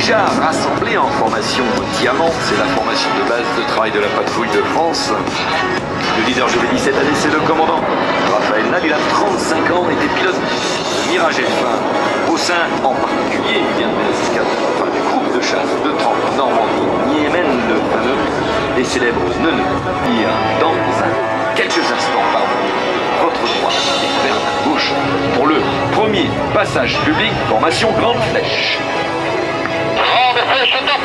déjà rassemblés en formation Diamant. C'est la formation de base de travail de la patrouille de France. Le leader, je l'ai dit cette année, c'est le commandant Raphaël Nab. Il a 35 ans, était pilote de Mirage F1 au sein en particulier du groupe de chasse de Trente Normandie, Niémen, le fameux et célèbre Neuneu. Dans quelques instants, votre droite et vers la gauche pour le premier passage public, formation Grande Flèche. Grande Flèche top.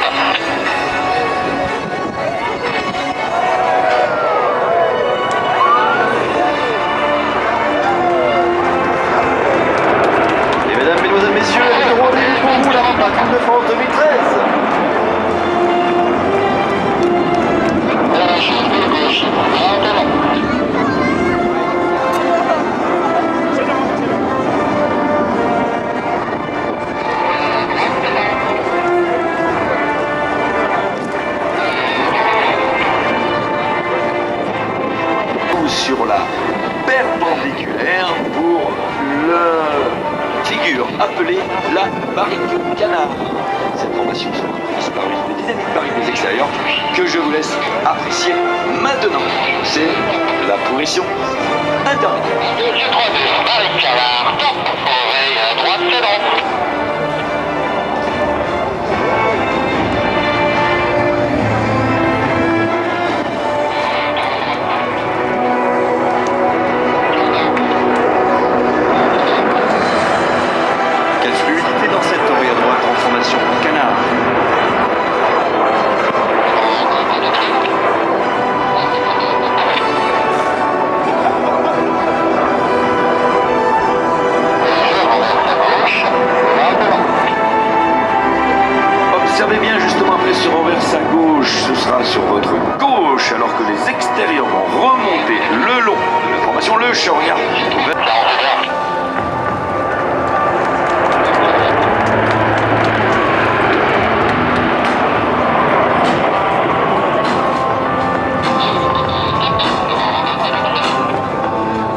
Mesdames, messieurs, les droits pour vous, la patrouille de France 2013. Sur la perpendiculaire pour le figure appelée la barrique canard. Cette formation sera prise par une dynamique barrique des extérieurs que je vous laisse apprécier maintenant. C'est la position intermédiaire. 2 3 2, barrique canard, top, oreille à droite, c'est bon. Observez bien justement après ce renverse à gauche, ce sera sur votre gauche alors que les extérieurs vont remonter le long de la formation Le Charognard.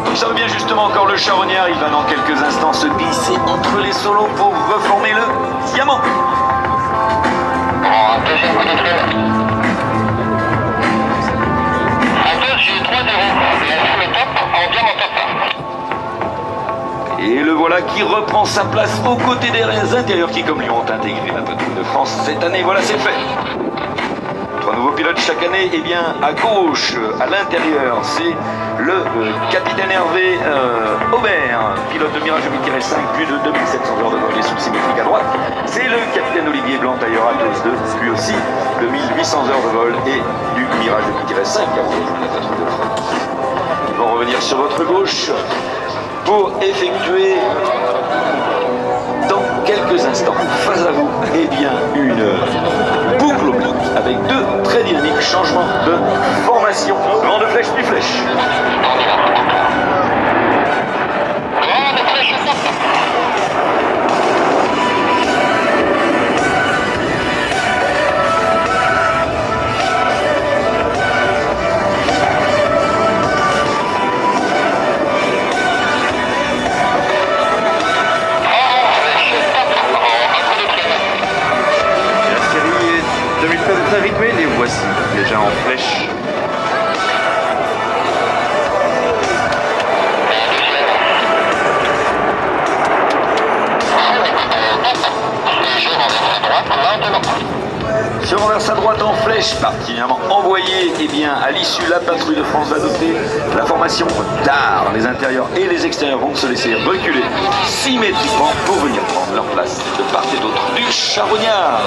Observez bien justement encore le Charognard, il va dans quelques instants se glisser entre les solos pour reformer le Diamant. Deuxième coup de traîne. À gauche, j'ai 3-0. La fume est top, en diamant top. Et le voilà qui reprend sa place aux côtés des intérieurs qui, comme lui, ont intégré la patrouille de France cette année. Voilà, c'est fait. 3 nouveaux pilotes chaque année. Et bien, à gauche, à l'intérieur, c'est le capitaine Hervé Aubert, pilote de Mirage 2005, plus de 2700 heures de vol et sous-symétrique à droite. C'est le capitaine Olivier Blanc, tailleur Atos 2, lui aussi, de 1800 heures de vol et du Mirage 2005 à rejoindre la patrouille de France. Ils vont revenir sur votre gauche pour effectuer dans quelques instants, face à vous, eh bien, une boucle oblique avec 2 très dynamiques changements de formation. Grande flèche, puis flèche. Grande flèche top. Très rythmé, les voici déjà en flèche. Se renverse à droite en flèche, particulièrement envoyé, eh bien, à l'issue, la patrouille de France va adopter la formation d'art. Les intérieurs et les extérieurs vont se laisser reculer symétriquement pour venir prendre leur place de part et d'autre du Charognard.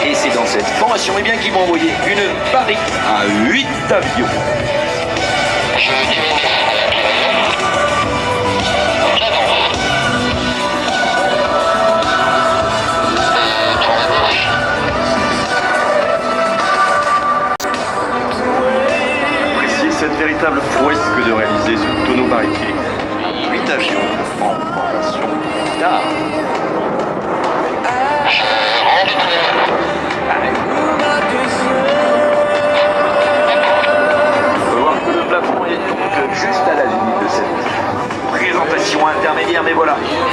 Et c'est dans cette formation, eh bien, qu'ils vont envoyer une barrique à 8 avions. Cette véritable prouesse que de réaliser ce tonneau barriqué. 8 avions en formation d'art. On peut voir que le plafond est donc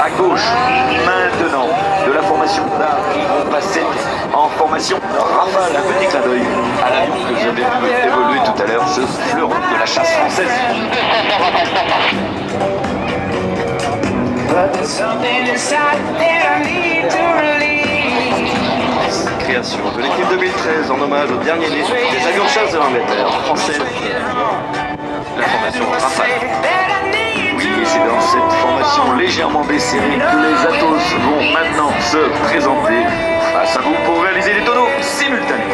à gauche. Maintenant, de la formation d'art, ils vont passer en formation rafale. Un petit clin d'œil à l'avion que j'avais vu évoluer tout à l'heure, ce fleuron de la chasse française. Création de l'équipe 2013 en hommage au dernier né des avions de chasse de 20 mètres français. La formation Rafale. Oui, et c'est dans cette formation légèrement desserrée que les Atos vont maintenant se présenter face à vous pour réaliser des tonneaux simultanés.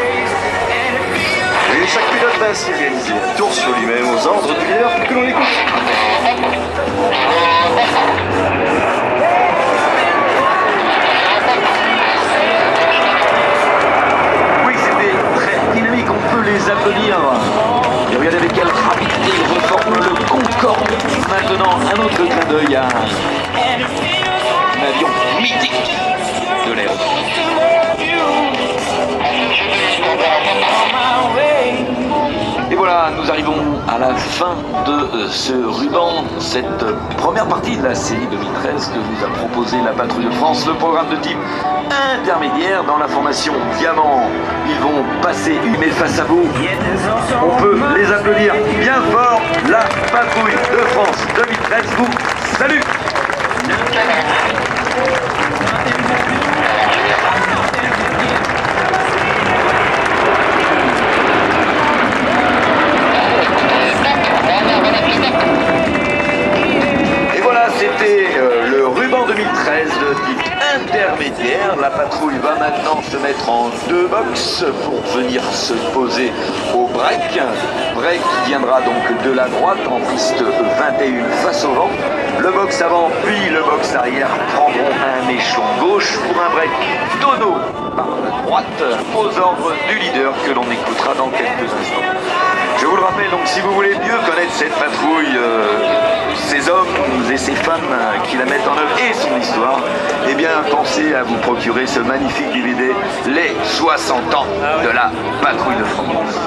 Et chaque pilote va ainsi réaliser un tour sur lui-même aux ordres du leader que l'on écoute. Oui, c'était très dynamique, on peut les applaudir. Et regardez avec quelle rapidité ils reforment le Concorde. Maintenant, un autre clin d'œil à un avion mythique de l'air. Et voilà, nous arrivons à la fin de ce ruban, cette première partie de la série 2013 que nous a proposé la Patrouille de France, le programme de type intermédiaire dans la formation Diamant. Ils vont passer une, mais face à vous, on peut les applaudir bien fort. La Patrouille de France 2013 vous salue. Et voilà, c'était le ruban 2013 de type intermédiaire. La patrouille va maintenant se mettre en deux box pour venir se poser au break. Break qui viendra donc de la droite en piste 21 face au vent. Le box avant puis le box arrière prendront un échelon gauche pour un break tonneau par la droite aux ordres du leader que l'on écoutera dans quelques instants. Je vous le rappelle, donc si vous voulez mieux connaître cette patrouille, ces hommes et ces femmes qui la mettent en œuvre et son histoire, eh bien pensez à vous procurer ce magnifique DVD, les 60 ans de la Patrouille de France.